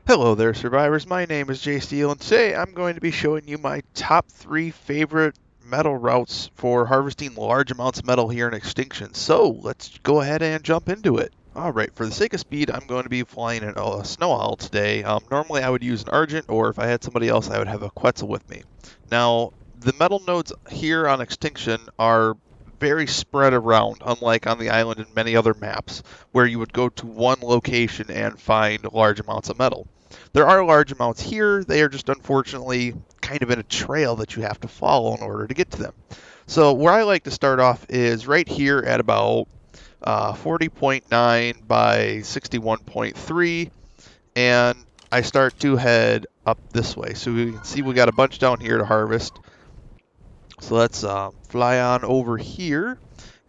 Hello there, survivors. My name is Jay Steele, and today I'm going to be showing you my top 3 favorite metal routes for harvesting large amounts of metal here in Extinction. So let's go ahead and jump into it. Alright, for the sake of speed, I'm going to be flying a snow owl today. Normally I would use an Argent, or if I had somebody else, I would have a Quetzal with me. Now, the metal nodes here on Extinction are very spread around, unlike on the island and many other maps, where you would go to one location and find large amounts of metal. There are large amounts here. They are just unfortunately kind of in a trail that you have to follow in order to get to them. So where I like to start off is right here at about 40.9 by 61.3, and I start to head up this way. So we can see we got a bunch down here to harvest. So let's fly on over here,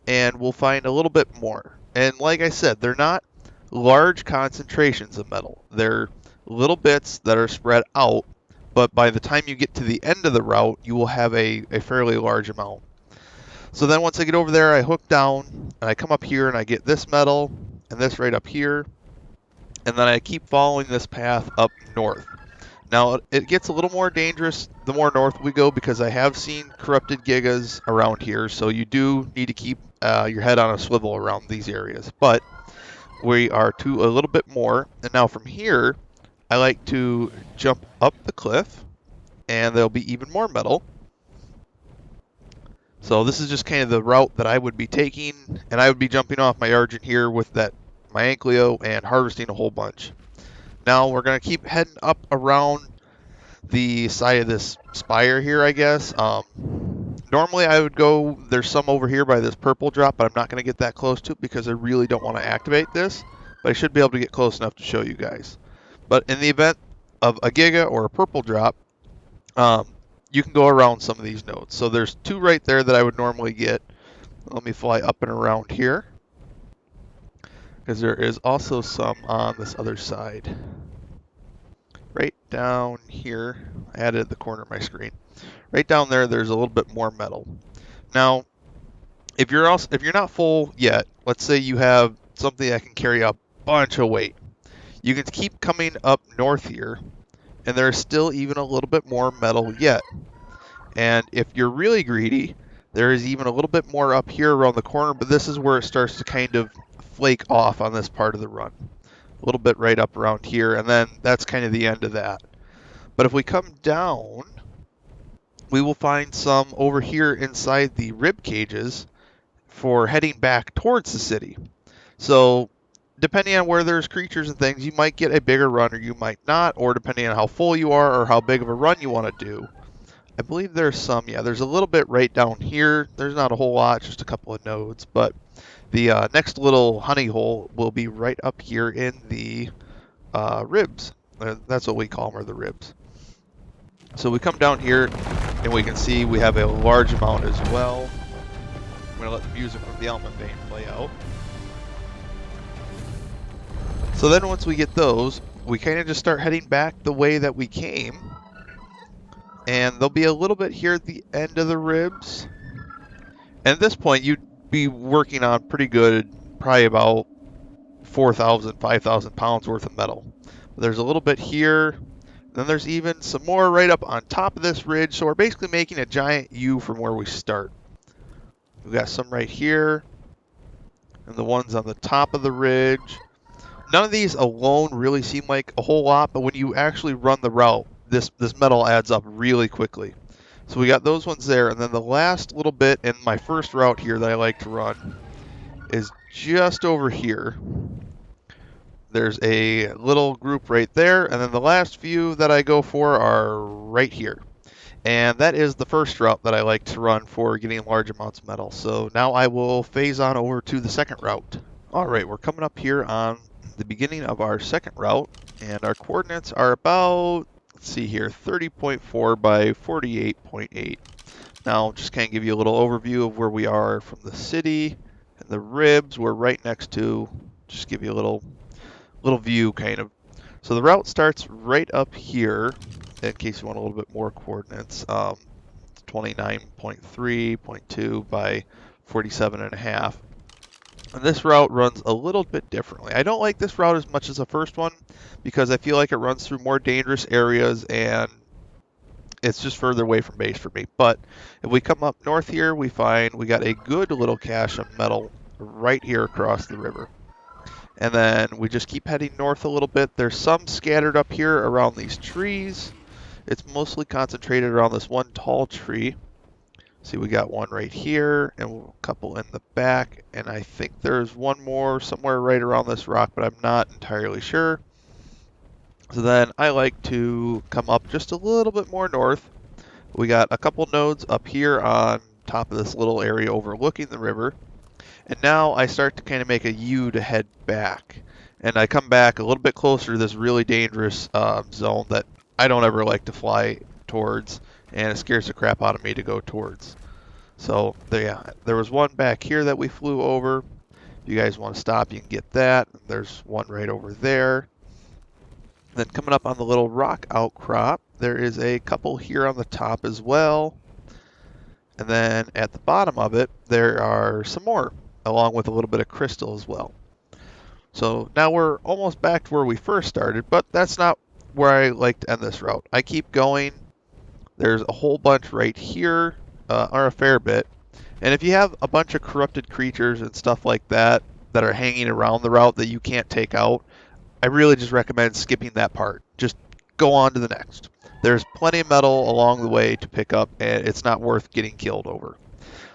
and we'll find a little bit more. And like I said, they're not large concentrations of metal. They're little bits that are spread out, but by the time you get to the end of the route, you will have a fairly large amount. So then once I get over there, I hook down, and I come up here, and I get this metal, and this right up here, and then I keep following this path up north. Now, it gets a little more dangerous the more north we go because I have seen corrupted gigas around here, so you do need to keep your head on a swivel around these areas. But we are to a little bit more, and now from here, I like to jump up the cliff, and there'll be even more metal. So this is just kind of the route that I would be taking, and I would be jumping off my Argent here with my Ankleo and harvesting a whole bunch. Now we're going to keep heading up around the side of this spire here, I guess. Normally I would go, there's some over here by this purple drop, but I'm not going to get that close to it because I really don't want to activate this. But I should be able to get close enough to show you guys. But in the event of a giga or a purple drop, you can go around some of these nodes. So there's 2 right there that I would normally get. Let me fly up and around here, because there is also some on this other side. Right down here, I added the corner of my screen. Right down there, there's a little bit more metal. Now, if you're not full yet, let's say you have something that can carry a bunch of weight, you can keep coming up north here, and there's still even a little bit more metal yet. And if you're really greedy, there is even a little bit more up here around the corner, but this is where it starts to kind of flake off on this part of the run. A little bit right up around here, and then that's kind of the end of that. But if we come down, we will find some over here inside the rib cages for heading back towards the city. So depending on where there's creatures and things, you might get a bigger run or you might not, or depending on how full you are or how big of a run you want to do. I believe there's some, yeah, there's a little bit right down here. There's not a whole lot, just a couple of nodes, but the next little honey hole will be right up here in the ribs. That's what we call them, are the ribs. So we come down here, and we can see we have a large amount as well. I'm going to let the music from the element vein play out. So then once we get those, we kind of just start heading back the way that we came. And there'll be a little bit here at the end of the ribs. And at this point, you'd be working on pretty good, probably about 4,000, 5,000 pounds worth of metal. There's a little bit here. Then there's even some more right up on top of this ridge. So we're basically making a giant U from where we start. We've got some right here, and the ones on the top of the ridge. None of these alone really seem like a whole lot, but when you actually run the route, this metal adds up really quickly. So we got those ones there, and then the last little bit in my first route here that I like to run is just over here. There's a little group right there, and then the last few that I go for are right here. And that is the first route that I like to run for getting large amounts of metal. So now I will phase on over to the second route. Alright, we're coming up here on the beginning of our second route, and our coordinates are about, let's see here, 30.4 by 48.8. Now, just kind of give you a little overview of where we are from the city, and the ribs we're right next to. Just give you a little view, kind of. So the route starts right up here, in case you want a little bit more coordinates. 29.3.2 by 47.5. And this route runs a little bit differently. I don't like this route as much as the first one because I feel like it runs through more dangerous areas and it's just further away from base for me. But if we come up north here, we find we got a good little cache of metal right here across the river. And then we just keep heading north a little bit. There's some scattered up here around these trees. It's mostly concentrated around this one tall tree. See, we got one right here and a couple in the back. And I think there's one more somewhere right around this rock, but I'm not entirely sure. So then I like to come up just a little bit more north. We got a couple nodes up here on top of this little area overlooking the river. And now I start to kind of make a U to head back. And I come back a little bit closer to this really dangerous zone that I don't ever like to fly towards. And it scares the crap out of me to go towards. So there was one back here that we flew over. If you guys want to stop, you can get that. There's one right over there. Then coming up on the little rock outcrop, there is a couple here on the top as well. And then at the bottom of it, there are some more, along with a little bit of crystal as well. So now we're almost back to where we first started, but that's not where I like to end this route. I keep going. There's a whole bunch right here, or a fair bit. And if you have a bunch of corrupted creatures and stuff like that that are hanging around the route that you can't take out, I really just recommend skipping that part. Just go on to the next. There's plenty of metal along the way to pick up, and it's not worth getting killed over.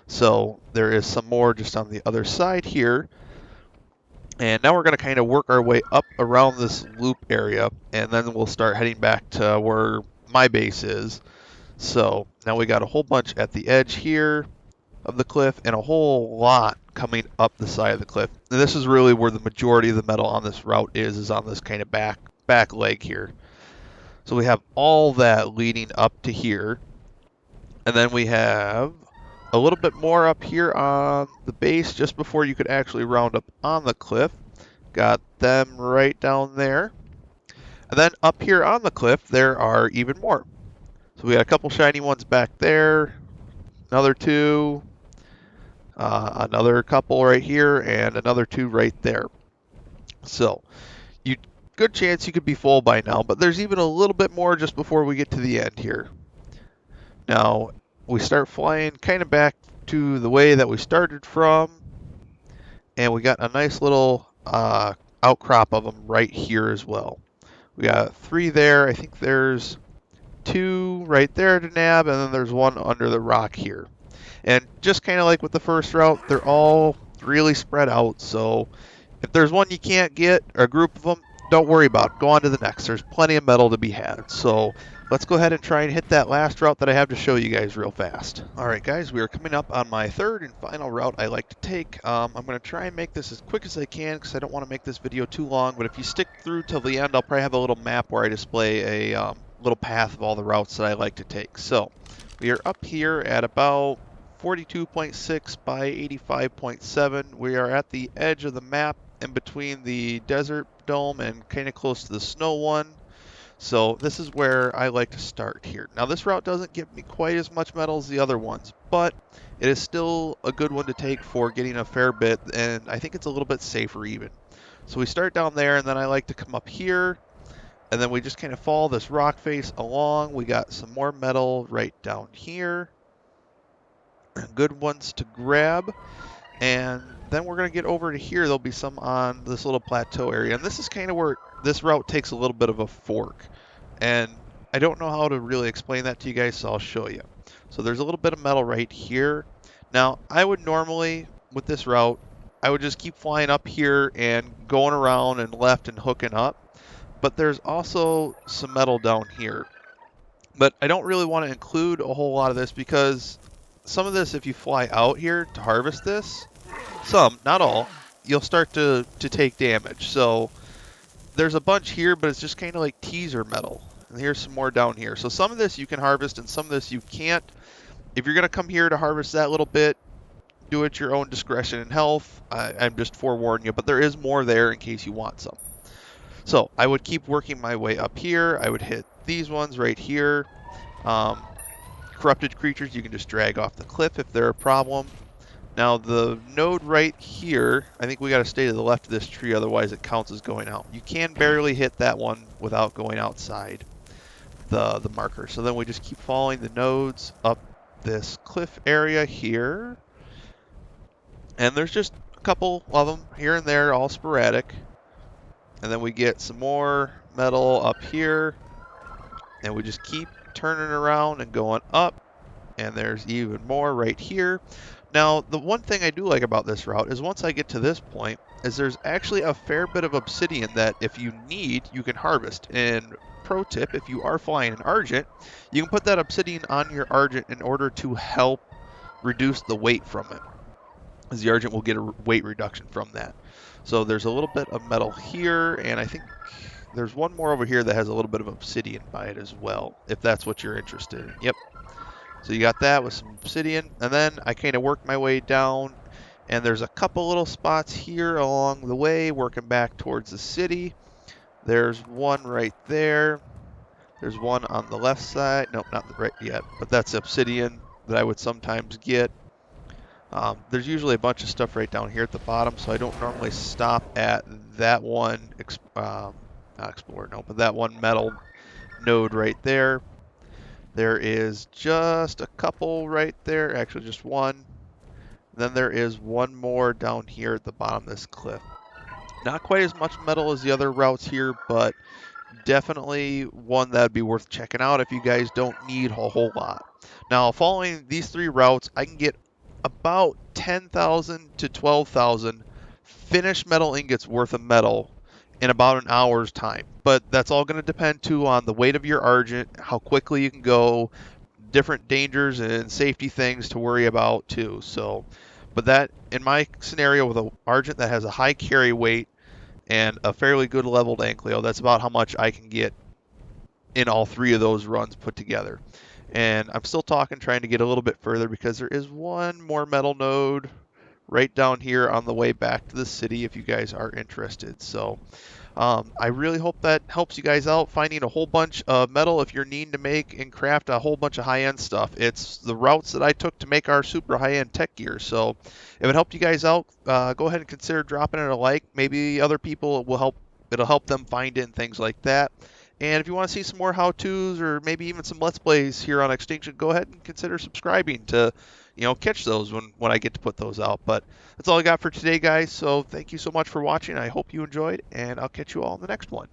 So there is some more just on the other side here. And now we're going to kind of work our way up around this loop area, and then we'll start heading back to where my base is. So now we got a whole bunch at the edge here of the cliff and a whole lot coming up the side of the cliff. And this is really where the majority of the metal on this route is on this kind of back leg here. So we have all that leading up to here. And then we have a little bit more up here on the base just before you could actually round up on the cliff. Got them right down there. And then up here on the cliff, there are even more. So we got a couple shiny ones back there, another two, another couple right here, and another two right there. So, good chance you could be full by now, but there's even a little bit more just before we get to the end here. Now, we start flying kind of back to the way that we started from, and we got a nice little outcrop of them right here as well. We got 3 there. I think there's 2 right there to nab, and then there's 1 under the rock here. And just kind of like with the first route, they're all really spread out. So if there's one you can't get, or a group of them, don't worry about it. Go on to the next. There's plenty of metal to be had. So let's go ahead and try and hit that last route that I have to show you guys real fast. All right, guys, we are coming up on my third and final route I like to take. I'm going to try and make this as quick as I can because I don't want to make this video too long. But if you stick through till the end, I'll probably have a little map where I display a little path of all the routes that I like to take. So we are up here at about 42.6 by 85.7. We are at the edge of the map in between the desert dome and kind of close to the snow one. So this is where I like to start here. Now this route doesn't give me quite as much metal as the other ones, but it is still a good one to take for getting a fair bit, and I think it's a little bit safer even. So we start down there, and then I like to come up here, and then we just kind of follow this rock face along. We got some more metal right down here. Good ones to grab. And then we're going to get over to here. There'll be some on this little plateau area. And this is kind of where this route takes a little bit of a fork. And I don't know how to really explain that to you guys, so I'll show you. So there's a little bit of metal right here. Now, I would normally, with this route, I would just keep flying up here and going around and left and hooking up. But there's also some metal down here. But I don't really want to include a whole lot of this because some of this, if you fly out here to harvest this, some, not all, you'll start to take damage. So there's a bunch here, but it's just kind of like teaser metal. And here's some more down here. So some of this you can harvest and some of this you can't. If you're going to come here to harvest that little bit, do it at your own discretion and health. I'm just forewarning you, but there is more there in case you want some. So I would keep working my way up here. I would hit these ones right here. Corrupted creatures you can just drag off the cliff if they're a problem. Now the node right here, I think we got to stay to the left of this tree, otherwise it counts as going out. You can barely hit that one without going outside the marker. So then we just keep following the nodes up this cliff area here. And there's just a couple of them here and there, all sporadic. And then we get some more metal up here. And we just keep turning around and going up. And there's even more right here. Now, the one thing I do like about this route is once I get to this point, is there's actually a fair bit of obsidian that if you need, you can harvest. And pro tip, if you are flying an Argent, you can put that obsidian on your Argent in order to help reduce the weight from it, as the Argent will get a weight reduction from that. So there's a little bit of metal here, and I think there's one more over here that has a little bit of obsidian by it as well, if that's what you're interested in. Yep. So you got that with some obsidian, and then I kind of work my way down, and there's a couple little spots here along the way working back towards the city. There's one right there. There's one on the left side. Nope, not the right yet, but that's obsidian that I would sometimes get. There's usually a bunch of stuff right down here at the bottom, so I don't normally stop at that one, not explorer, no, but that one metal node right there. There is just a couple right there, actually just one. Then there is one more down here at the bottom of this cliff. Not quite as much metal as the other routes here, but definitely one that would be worth checking out if you guys don't need a whole lot. Now, following these three routes, I can get about 10,000 to 12,000 finished metal ingots worth of metal in about an hour's time. But that's all going to depend too on the weight of your Argent, how quickly you can go, different dangers and safety things to worry about too. So, but that in my scenario with an Argent that has a high carry weight and a fairly good leveled Ankylo, that's about how much I can get in all three of those runs put together. And I'm still trying to get a little bit further because there is one more metal node right down here on the way back to the city if you guys are interested. So I really hope that helps you guys out finding a whole bunch of metal if you're needing to make and craft a whole bunch of high-end stuff. It's the routes that I took to make our super high-end tech gear. So if it helped you guys out, go ahead and consider dropping it a like. Maybe other people will help. It'll help them find it and things like that. And if you want to see some more how-tos or maybe even some Let's Plays here on Extinction, go ahead and consider subscribing to, catch those when I get to put those out. But that's all I got for today, guys. So thank you so much for watching. I hope you enjoyed, and I'll catch you all in the next one.